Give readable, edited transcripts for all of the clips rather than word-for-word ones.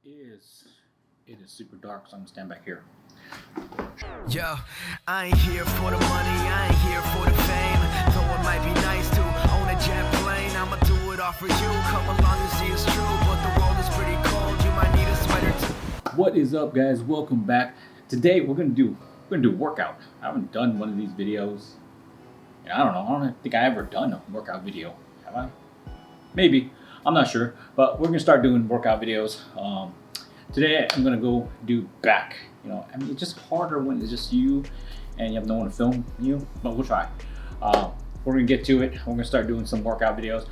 It is super dark, so I'm gonna stand back here. Yo, I ain't here for the money, I ain't here for the fame. Though it might be nice to own a jet plane, I'ma do it all for you. Come along and see it's true, but the world is pretty cold. You might need a sweater too. What is up, guys? Welcome back. Today we're gonna do workout. I haven't done one of these videos. And I don't think I ever done a workout video. Have I? Maybe. I'm not sure. But we're gonna start doing workout videos. Today I'm gonna go do back. It's just harder when it's just you and you have no one to film you, but we'll try. We're gonna get to it. We're gonna start doing some workout videos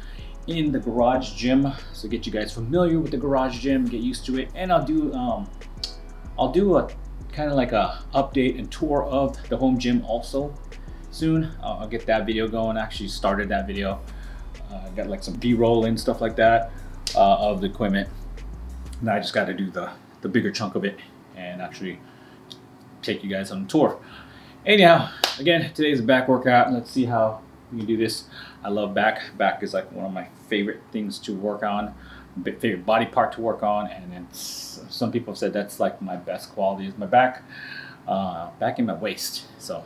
in the garage gym, so get you guys familiar with the garage gym, get used to it, and I'll do a kind of like a update and tour of the home gym also soon. I'll get that video going. I actually started that video. Got like some B-roll and stuff like that of the equipment. Now I just got to do the bigger chunk of it and actually take you guys on a tour. Anyhow, again, today's a back workout. Let's see how we can do this. I love back. Back is like one of my favorite things to work on, favorite body part to work on, and then some people have said that's like my best quality is my back, back and my waist. So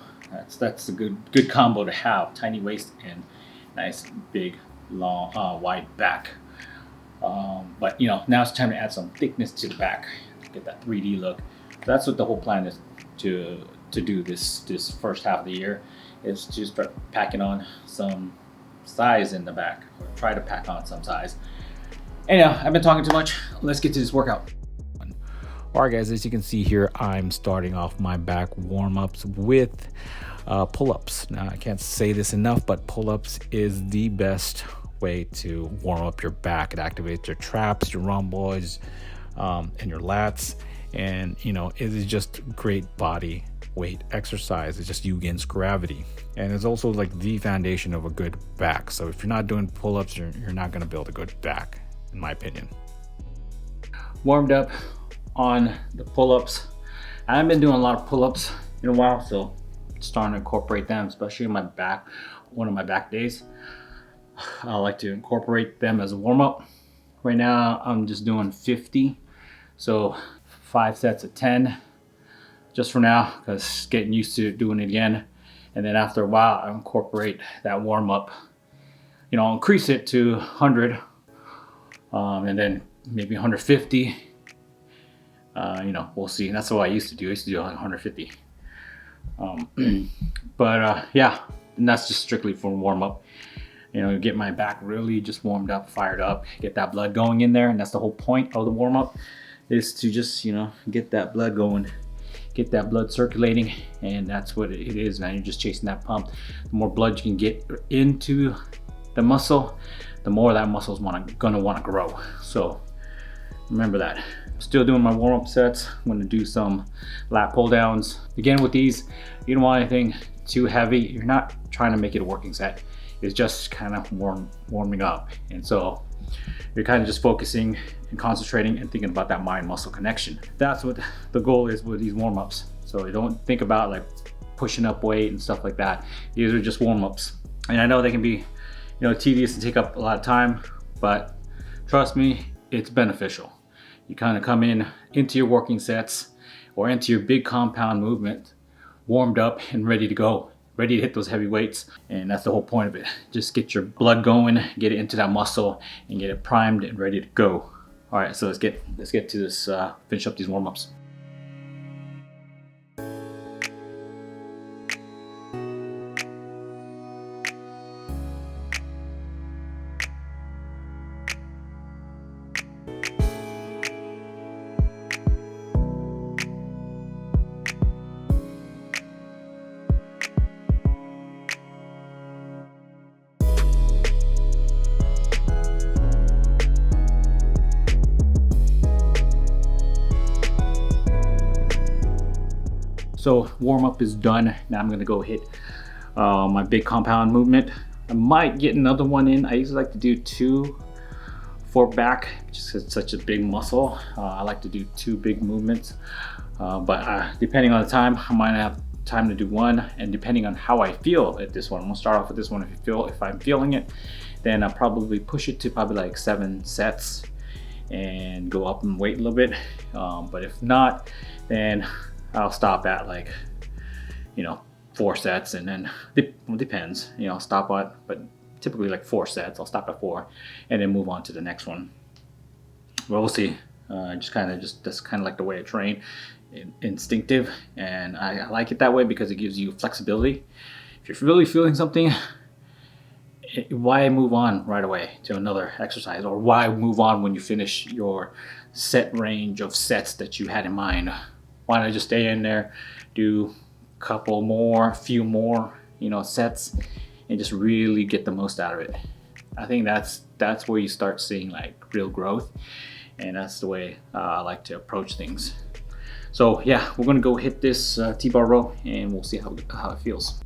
that's a good combo to have: tiny waist and nice big long wide back. But now it's time to add some thickness to the back, get that 3D look. That's what the whole plan is to do this first half of the year, is to start packing on some size in the back, or try to pack on some size. Anyhow, I've been talking too much. Let's get to this workout. All right, guys, as you can see here, I'm starting off my back warm-ups with pull-ups. Now, I can't say this enough, but pull-ups is the best way to warm up your back. It activates your traps, your rhomboids, and your lats. And it is just great body weight exercise. It's just you against gravity, and it's also like the foundation of a good back. So if you're not doing pull-ups, you're not going to build a good back, in my opinion. Warmed up on the pull-ups. I haven't been doing a lot of pull-ups in a while, so starting to incorporate them, especially in my back. One of my back days, I like to incorporate them as a warm-up. Right now I'm just doing 50, so 5 sets of 10 just for now, because getting used to doing it again. And then after a while I incorporate that warm-up, I'll increase it to 100, and then maybe 150. We'll see. And that's what I used to do. I used to do like 150. Yeah, and that's just strictly for warm-up. Get my back really just warmed up, fired up, get that blood going in there. And that's the whole point of the warm-up, is to just, get that blood going, get that blood circulating. And that's what it is, man. You're just chasing that pump. The more blood you can get into the muscle, the more that muscle's gonna want to grow. So remember that. I'm still doing my warm-up sets. I'm gonna do some lat pull downs. Again, with these, you don't want anything too heavy. You're not trying to make it a working set. It's just kind of warming up. And so you're kind of just focusing and concentrating and thinking about that mind-muscle connection. That's what the goal is with these warm-ups. So you don't think about like pushing up weight and stuff like that. These are just warm-ups. And I know they can be, tedious and take up a lot of time, but trust me, it's beneficial. You kind of come into your working sets or into your big compound movement warmed up and ready to go, ready to hit those heavy weights. And that's the whole point of it. Just get your blood going, get it into that muscle, and get it primed and ready to go. All right, so let's get to this, finish up these warm-ups. So warm up is done. Now I'm gonna go hit my big compound movement. I might get another one in. I usually like to do 2 for back, just because it's such a big muscle. I like to do 2 big movements, but depending on the time, I might have time to do 1, and depending on how I feel at this one, I'm gonna start off with this one. If I'm feeling it, then I'll probably push it to probably like 7 sets. and go up in weight a little bit. But if not, then I'll stop at like, 4 sets, and then it depends, I'll stop at, but typically like 4 sets. I'll stop at 4 and then move on to the next one. Well, we'll see. That's kind of like the way I train, instinctive, and I like it that way because it gives you flexibility. If you're really feeling something, why move on right away to another exercise, or why move on when you finish your set range of sets that you had in mind? Why not just stay in there, do a few more, sets, and just really get the most out of it? I think that's where you start seeing like real growth, and that's the way I like to approach things. So yeah, we're gonna go hit this T-bar row, and we'll see how it feels.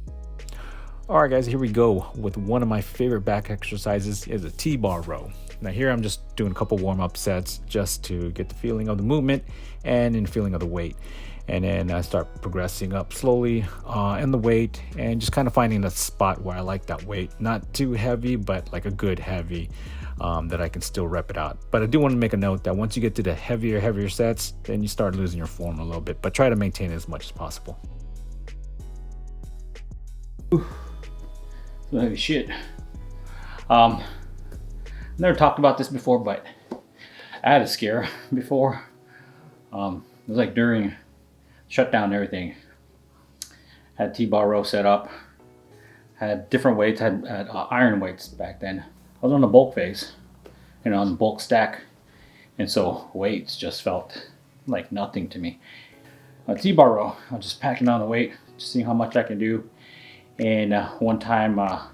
All right, guys, here we go with one of my favorite back exercises is a T-bar row. Now here I'm just doing a couple warm-up sets just to get the feeling of the movement and the feeling of the weight. And then I start progressing up slowly in the weight, and just kind of finding a spot where I like that weight. Not too heavy, but like a good heavy that I can still rep it out. But I do want to make a note that once you get to the heavier sets, then you start losing your form a little bit, but try to maintain it as much as possible. Some heavy shit. Never talked about this before, but I had a scare before. It was like during shutdown and everything. Had T-bar row set up. Had different weights. Had iron weights back then. I was on the bulk phase, on the bulk stack, and so weights just felt like nothing to me. T-bar row, I'm just packing on the weight, just seeing how much I can do. And one time I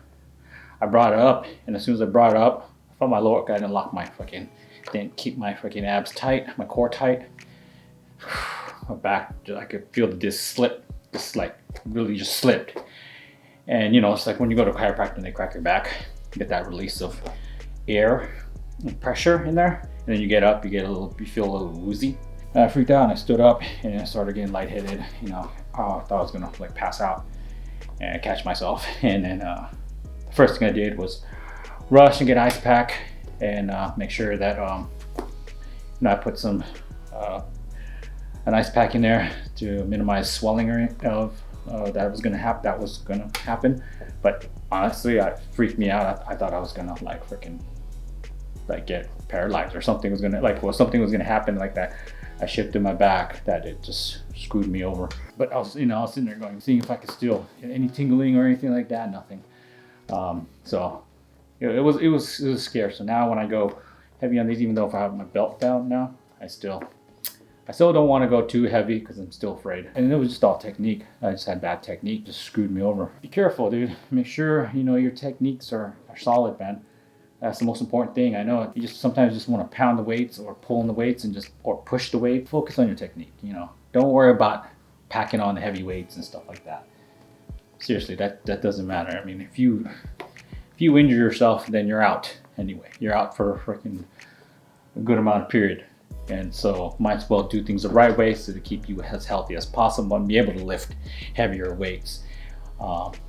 brought it up, and as soon as I brought it up, I felt my lower, I didn't keep my freaking abs tight, my core tight. My back, I could feel the disc slip, really just slipped. And it's like when you go to a chiropractor and they crack your back, you get that release of air and pressure in there, and then you get up, you feel a little woozy. I freaked out and I stood up and I started getting lightheaded. I thought I was gonna like pass out and catch myself. And then the first thing I did was rush and get an ice pack and make sure that I put some an ice pack in there to minimize swelling of that was gonna happen. But honestly, it freaked me out. I thought I was gonna like freaking like get paralyzed, or something was gonna happen like that. I shifted my back that it just screwed me over. But I was sitting there seeing if I could still any tingling or anything like that. Nothing. So it was scary. So now when I go heavy on these, even though if I have my belt down now, I still don't want to go too heavy because I'm still afraid. And it was just all technique. I just had bad technique, just screwed me over. Be careful, dude. Make sure your techniques are solid, man. That's the most important thing. I know you sometimes just want to pound the weights or pull in the weights or push the weight. Focus on your technique. Don't worry about packing on the heavy weights and stuff like that. Seriously, that doesn't matter. I mean, if you injure yourself, then you're out anyway. You're out for a good amount of period. And so might as well do things the right way so to keep you as healthy as possible and be able to lift heavier weights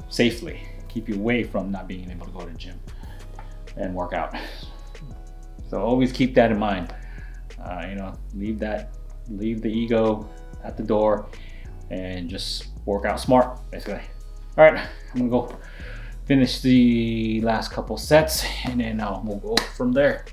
safely. Keep you away from not being able to go to the gym and work out. So always keep that in mind. Leave the ego at the door and just work out smart, basically. All right, I'm gonna go finish the last couple sets, and then we'll go from there.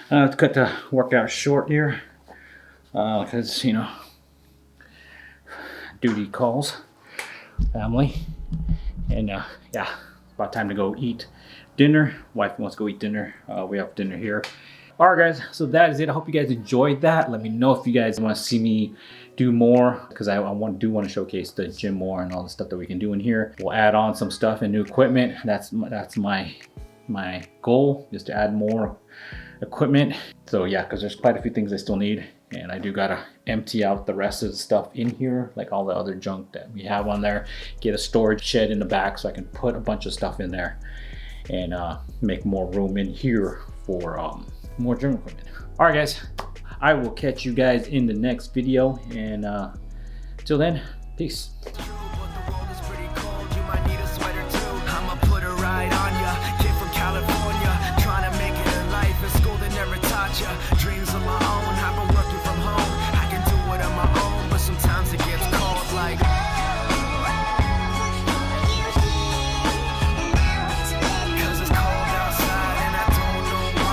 To cut the workout short here, because duty calls, family, and yeah, about time to go eat dinner. Wife wants to go eat dinner. We have dinner here. All right, guys, so that is it. I hope you guys enjoyed that. Let me know if you guys want to see me do more, because I want to showcase the gym more and all the stuff that we can do in here. We'll add on some stuff and new equipment. That's my goal, is to add more equipment. So yeah, because there's quite a few things I still need, and I do gotta empty out the rest of the stuff in here, like all the other junk that we have on there. Get a storage shed in the back so I can put a bunch of stuff in there and make more room in here for more drum equipment. All right, guys, I will catch you guys in the next video, and till then, peace.